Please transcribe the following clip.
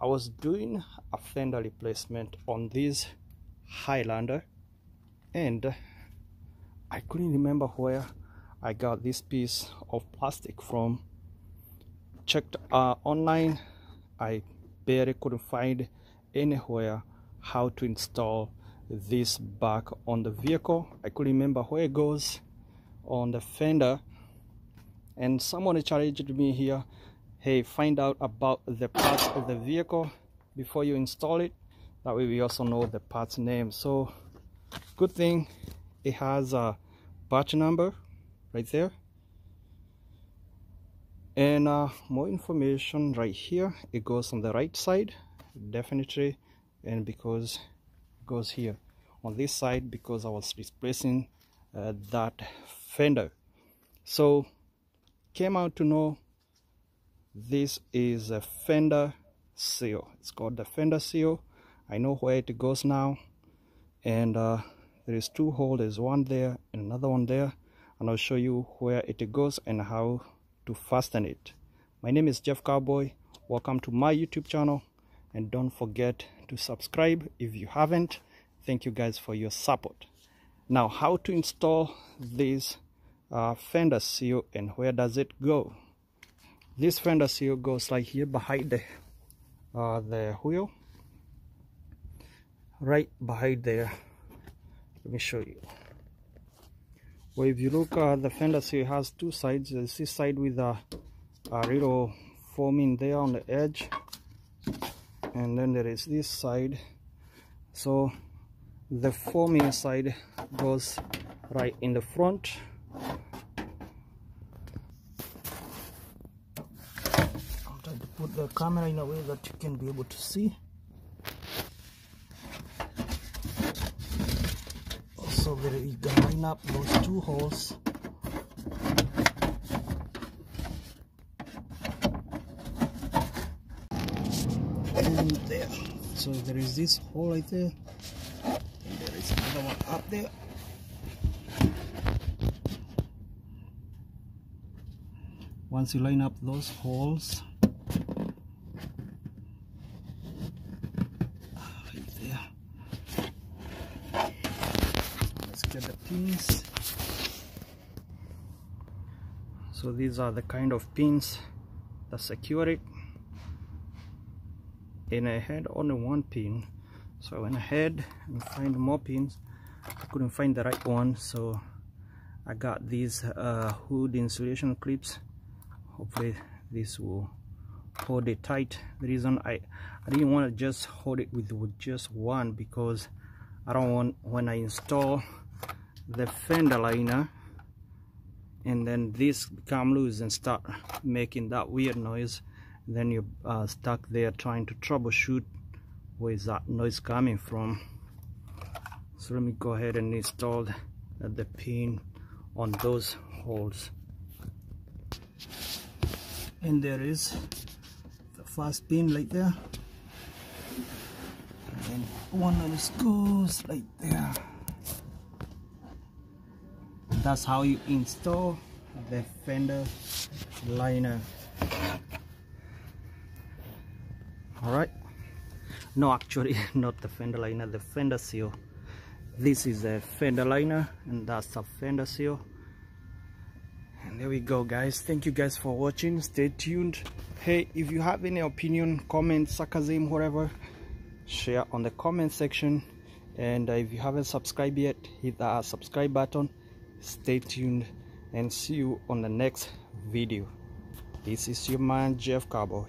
I was doing a fender replacement on this Highlander, and I couldn't remember where I got this piece of plastic from. Checked online, I barely couldn't find anywhere how to install this back on the vehicle. I couldn't remember where it goes on the fender, and someone challenged me here, hey, find out about the parts of the vehicle before you install it. That way we also know the parts name. So good thing it has a batch number right there, and more information right here. It goes on the right side definitely, and because it goes here on this side because I was replacing that fender. So came out to know this is a fender seal. It's called the fender seal. I know where it goes now, and there is two holes. There's one there and another one there, and I'll show you where it goes and how to fasten it. My name is Jeff Carbuoy. Welcome to my YouTube channel, and don't forget to subscribe if you haven't. Thank you guys for your support. Now, how to install this fender seal and where does it go? This fender seal goes like here behind the wheel, right behind there. Let me show you. Well, if you look at the fender seal, has two sides. There's this side with a little foaming there on the edge, and then there is this side. So the foaming side goes right in the front. I'm trying to put the camera in a way that you can be able to see. So there you can line up those two holes. And there. So there is this hole right there, and there is another one up there. Once you line up those holes right there, let's get the pins. So these are the kind of pins that secure it, and I had only one pin, so I went ahead and find more pins. I couldn't find the right one, so I got these hood insulation clips. Hopefully this will hold it tight. The reason I didn't want to just hold it with just one, because I don't want, when I install the fender liner and then this come loose and start making that weird noise, then you're stuck there trying to troubleshoot where is that noise coming from. So let me go ahead and install the pin on those holes. And there is the first pin right there, and then one of the screws right there. And that's how you install the fender liner. Alright, no, actually not the fender liner, the fender seal. This is a fender liner and that's a fender seal. And there we go, guys. Thank you guys for watching. Stay tuned. Hey, if you have any opinion, comment, sarcasm, whatever, share on the comment section. And if you haven't subscribed yet, hit that subscribe button. Stay tuned and see you on the next video. This is your man Jeff Carbuoy.